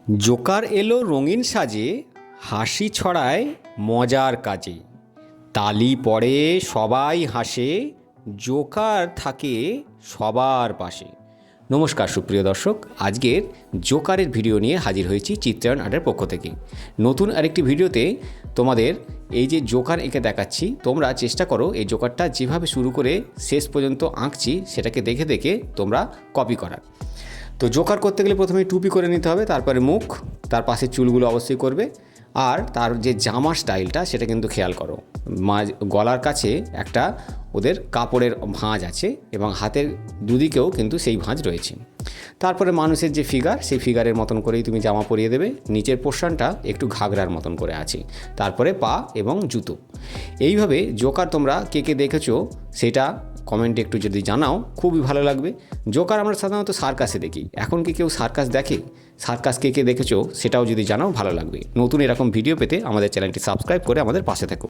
Joker এলো রঙিন সাজে, হাসি ছড়ায় মজার কাজে। তালি পড়ে সবাই হাসে, জোকার থাকে সবার পাশে। নমস্কার সুপ্রিয় দর্শক, আজকের জোকারের ভিডিও নিয়ে হাজির হয়েছি চিত্রায়ণ আর্টের পক্ষ থেকে। নতুন আরেকটি ভিডিওতে তোমাদের এই যে জোকার এঁকে দেখাচ্ছি, তোমরা চেষ্টা করো এই জোকারটা যেভাবে শুরু করে শেষ পর্যন্ত আঁকছি সেটাকে দেখে দেখে তোমরা কপি করার। তো জোকার করতে গেলে প্রথমে টুপি করে নিতে হবে, তারপরে মুখ, তার পাশে চুলগুলো অবশ্যই করবে। আর তার যে জামা স্টাইলটা সেটা কিন্তু খেয়াল করো। গলার কাছে একটা ওদের কাপড়ের ভাঁজ আছে এবং হাতের দুদিকেও কিন্তু সেই ভাঁজ রয়েছে। তারপরে মানুষের যে ফিগার, সেই ফিগারের মতন করেই তুমি জামা পরিয়ে দেবে। নিচের পোর্শনটা একটু ঘাগরার মতন করে আছে, তারপরে পা এবং জুতো। এইভাবে জোকার তোমরা কে কে দেখেছো সেটা কমেন্টে একটু যদি জানাও, খুবই ভালো লাগবে। জোকার আমরা সাধারণত সার্কাসে দেখি, এখন কি কেউ সার্কাস দেখে? সার্কাস কে কে দেখেছো সেটাও যদি জানাও ভালো লাগবে। নতুন এরকম ভিডিও পেতে আমাদের চ্যানেলটি সাবস্ক্রাইব করে আমাদের পাশে থেকো।